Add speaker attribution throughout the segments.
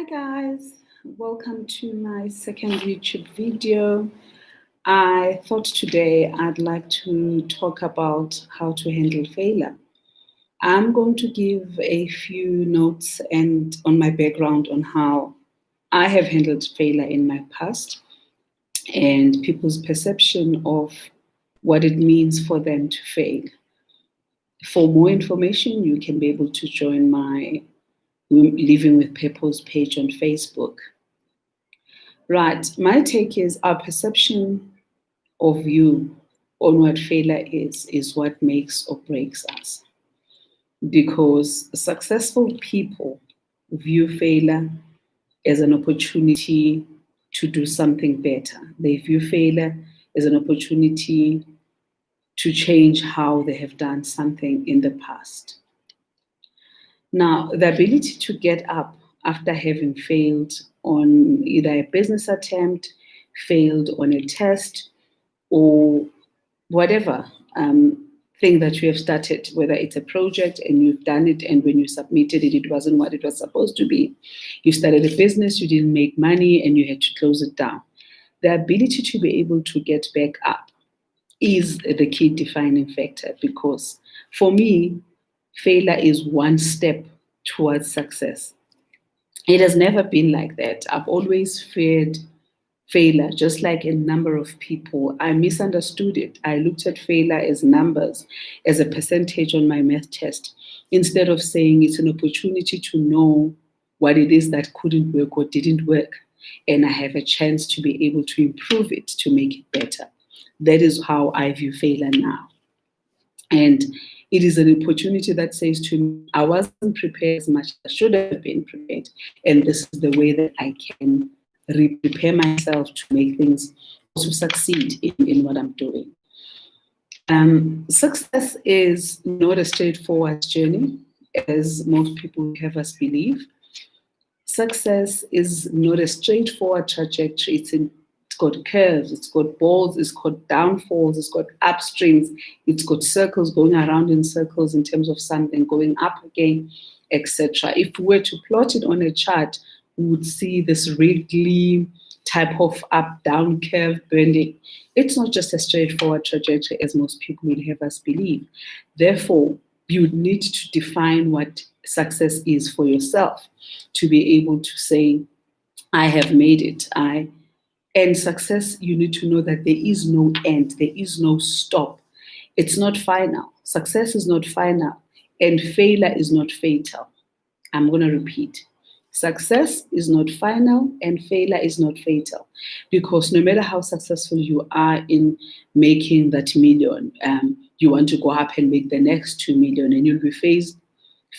Speaker 1: Hi guys, welcome to my second YouTube video. I thought today I'd like to talk about how to handle failure. I'm going to give a few notes and on my background on how I have handled failure in my past and people's perception of what it means for them to fail. For more information, you can be able to join my Living with Purpose page on Facebook. Right. My take is our perception of you on what failure is what makes or breaks us. Because successful people view failure as an opportunity to do something better. They view failure as an opportunity to change how they have done something in the past. Now, the ability to get up after having failed on either a business attempt, failed on a test, or whatever thing that you have started, whether it's a project and you've done it, and when you submitted it, it wasn't what it was supposed to be. You started a business, you didn't make money, and you had to close it down. The ability to be able to get back up is the key defining factor, because for me, failure is one step towards success. It has never been like that. I've always feared failure, just like a number of people. I misunderstood it. I looked at failure as numbers, as a percentage on my math test, instead of saying it's an opportunity to know what it is that couldn't work or didn't work. And I have a chance to be able to improve it, to make it better. That is how I view failure now. And it is an opportunity that says to me, I wasn't prepared as much as I should have been prepared. And this is the way that I can prepare myself to make things, to succeed in what I'm doing. Success is not a straightforward journey, as most people have us believe. Success is not a straightforward trajectory. It's got curves, it's got balls, it's got downfalls, it's got upstreams, it's got circles going around in circles in terms of something going up again, etc. If we were to plot it on a chart, we would see this wriggly type of up-down curve bending. It's not just a straightforward trajectory as most people will have us believe. Therefore, you would need to define what success is for yourself to be able to say, I have made it. And success, you need to know that there is no end, there is no stop. It's not final. Success is not final, and failure is not fatal. I'm going to repeat. Success is not final, and failure is not fatal. Because no matter how successful you are in making that million, you want to go up and make the next 2 million, and you'll be faced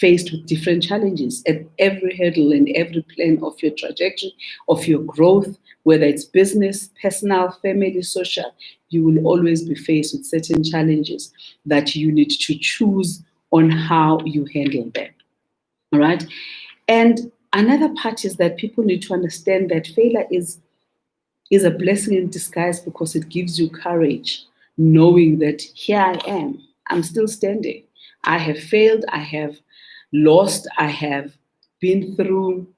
Speaker 1: with different challenges at every hurdle and every plane of your trajectory, of your growth, whether it's business, personal, family, social. You will always be faced with certain challenges that you need to choose on how you handle them. All right. And another part is that people need to understand that failure is a blessing in disguise, because it gives you courage, knowing that here I am, I'm still standing. I have failed, I have lost, I have been through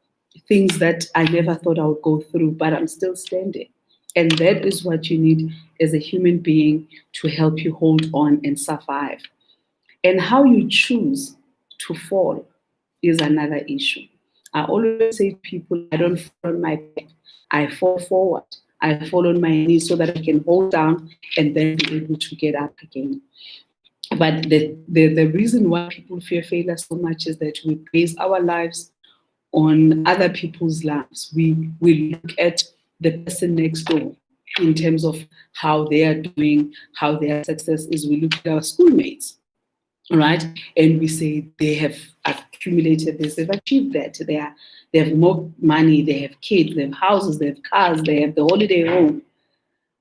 Speaker 1: things that I never thought I would go through, but I'm still standing. And that is what you need as a human being to help you hold on and survive. And how you choose to fall is another issue. I always say to people, I don't fall on my back, I fall forward. I fall on my knees so that I can hold down and then be able to get up again. But the reason why people fear failure so much is that we base our lives on other people's lives. We look at the person next door in terms of how they are doing, how their success is. We look at our schoolmates, right? And we say they have accumulated this, they've achieved that. They have more money, they have kids, they have houses, they have cars, they have the holiday home.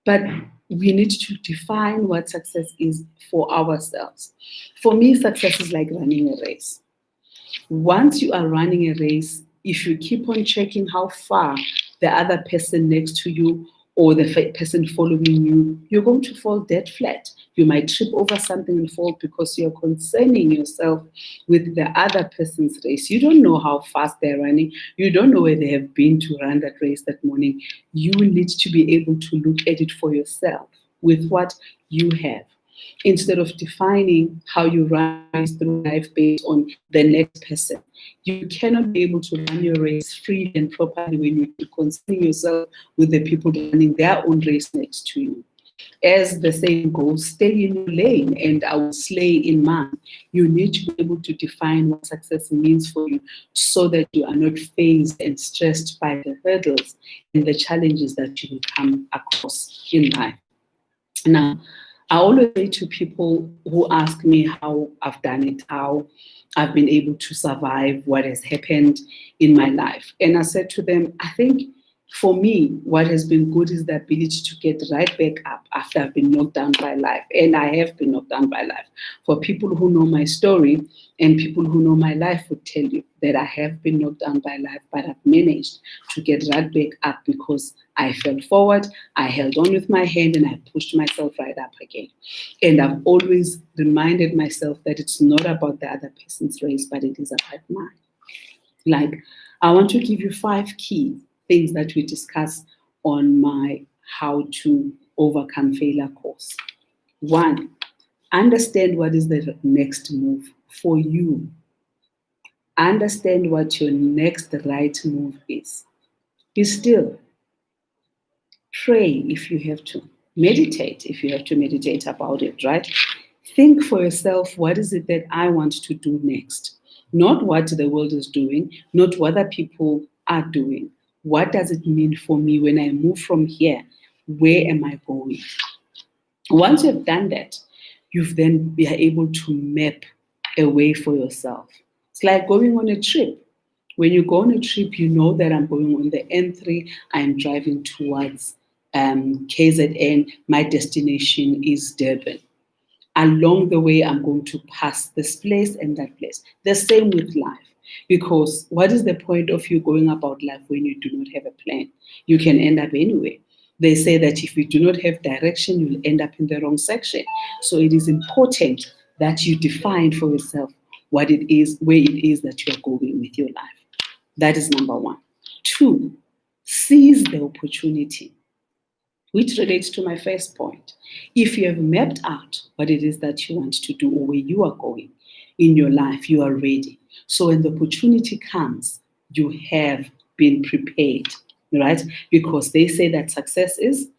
Speaker 1: But we need to define what success is for ourselves. For me, success is like running a race. Once you are running a race, if you keep on checking how far the other person next to you or the person following you, you're going to fall dead flat. You might trip over something and fall because you're concerning yourself with the other person's race. You don't know how fast they're running. You don't know where they have been to run that race that morning. You need to be able to look at it for yourself with what you have, instead of defining how you run through life based on the next person. You cannot be able to run your race freely and properly when you're concerning yourself with the people running their own race next to you. As the saying goes, stay in your lane and I will slay in mine. You need to be able to define what success means for you so that you are not fazed and stressed by the hurdles and the challenges that you will come across in life. Now, I always say to people who ask me how I've done it, how I've been able to survive what has happened in my life. And I said to them, I think for me, what has been good is the ability to get right back up after I've been knocked down by life. And I have been knocked down by life. For people who know my story and people who know my life would tell you that I have been knocked down by life, but I've managed to get right back up because I fell forward, I held on with my hand, and I pushed myself right up again. And I've always reminded myself that it's not about the other person's race, but it is about mine. Like, I want to give you 5 key things that we discuss on my How to Overcome Failure course. 1, understand what is the next move for you. Understand what your next right move is. Be still. Pray if you have to. Meditate if you have to meditate about it, right? Think for yourself, what is it that I want to do next? Not what the world is doing, not what other people are doing. What does it mean for me when I move from here? Where am I going? Once you've done that, you've then be able to map a way for yourself. It's like going on a trip. When you go on a trip, you know that I'm going on the N3, I'm driving towards KZN, my destination is Durban. Along the way, I'm going to pass this place and that place. The same with life. Because what is the point of you going about life when you do not have a plan? You can end up anywhere. They say that if you do not have direction, you'll end up in the wrong section. So it is important that you define for yourself what it is, where it is that you are going with your life. That is number 1. 2, seize the opportunity, which relates to my first point. If you have mapped out what it is that you want to do or where you are going in your life, you are ready. So when the opportunity comes, you have been prepared, right? Because they say that success is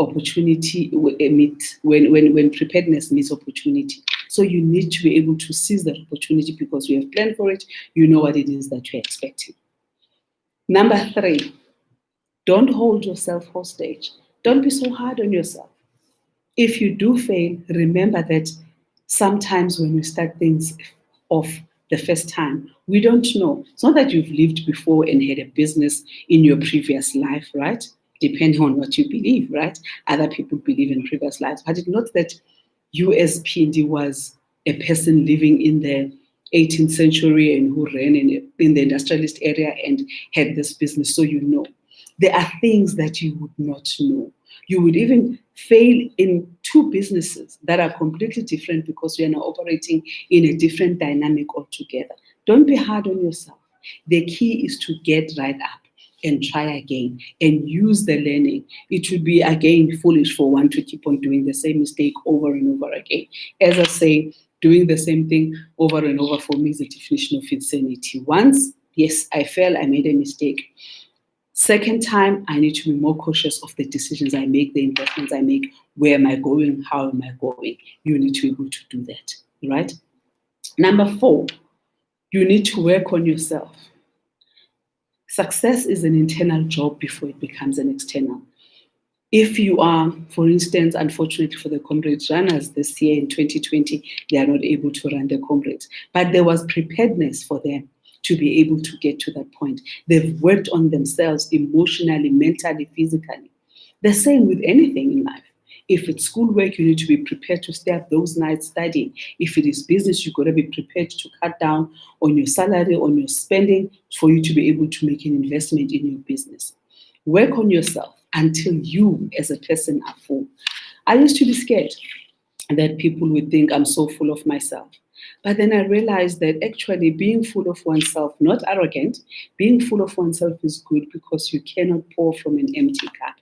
Speaker 1: opportunity when preparedness meets opportunity. So you need to be able to seize that opportunity because you have planned for it. You know what it is that you're expecting. Number 3, don't hold yourself hostage. Don't be so hard on yourself. If you do fail, remember that sometimes when we start things off the first time, we don't know. It's not that you've lived before and had a business in your previous life, right? Depending on what you believe, right? Other people believe in previous lives, but it's not that you as PND was a person living in the 18th century and who ran in the industrialist area and had this business, so you know. There are things that you would not know. You would even fail in 2 businesses that are completely different because you are now operating in a different dynamic altogether. Don't be hard on yourself. The key is to get right up and try again and use the learning. It would be, again, foolish for one to keep on doing the same mistake over and over again. As I say, doing the same thing over and over for me is the definition of insanity. Once, yes, I fell, I made a mistake. Second time, I need to be more cautious of the decisions I make, the investments I make. Where am I going? How am I going? You need to be able to do that, right? Number 4, you need to work on yourself. Success is an internal job before it becomes an external. If you are, for instance, unfortunately for the Comrades runners this year in 2020, they are not able to run the Comrades, but there was preparedness for them to be able to get to that point. They've worked on themselves emotionally, mentally, physically. The same with anything in life. If it's schoolwork, you need to be prepared to stay up those nights studying. If it is business, you've got to be prepared to cut down on your salary, on your spending, for you to be able to make an investment in your business. Work on yourself. until you as a person are full. I used to be scared that people would think I'm so full of myself. But then I realized that actually being full of oneself, not arrogant, being full of oneself is good because you cannot pour from an empty cup.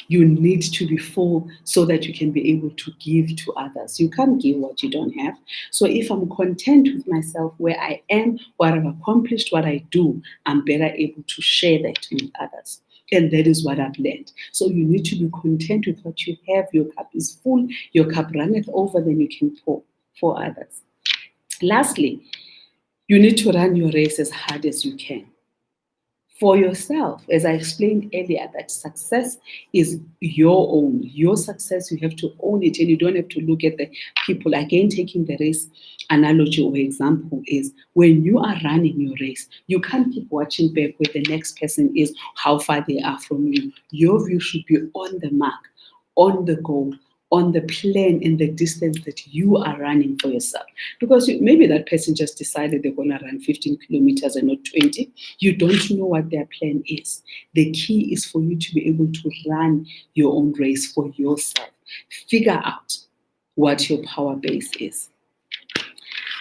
Speaker 1: You need to be full so that you can be able to give to others. You can't give what you don't have. So if I'm content with myself, where I am, what I've accomplished, what I do, I'm better able to share that with others. And that is what I've learned. So you need to be content with what you have. Your cup is full, your cup runneth over, then you can pour for others. Lastly, you need to run your race as hard as you can. For yourself, as I explained earlier, that success is your own. Your success, you have to own it, and you don't have to look at the people. Again, taking the race analogy or example is when you are running your race, you can't keep watching back where the next person is, how far they are from you. Your view should be on the mark, on the goal, on the plan and the distance that you are running for yourself. Because maybe that person just decided they're going to run 15 kilometers and not 20. You don't know what their plan is. The key is for you to be able to run your own race for yourself. Figure out what your power base is.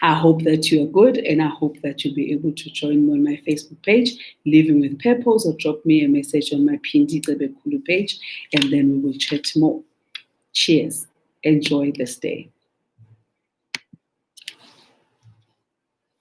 Speaker 1: I hope that you are good, and I hope that you'll be able to join me on my Facebook page, Living with Purpose, or drop me a message on my Phindi Cebe Khulu page, and then we will chat more. Cheers. Enjoy this day.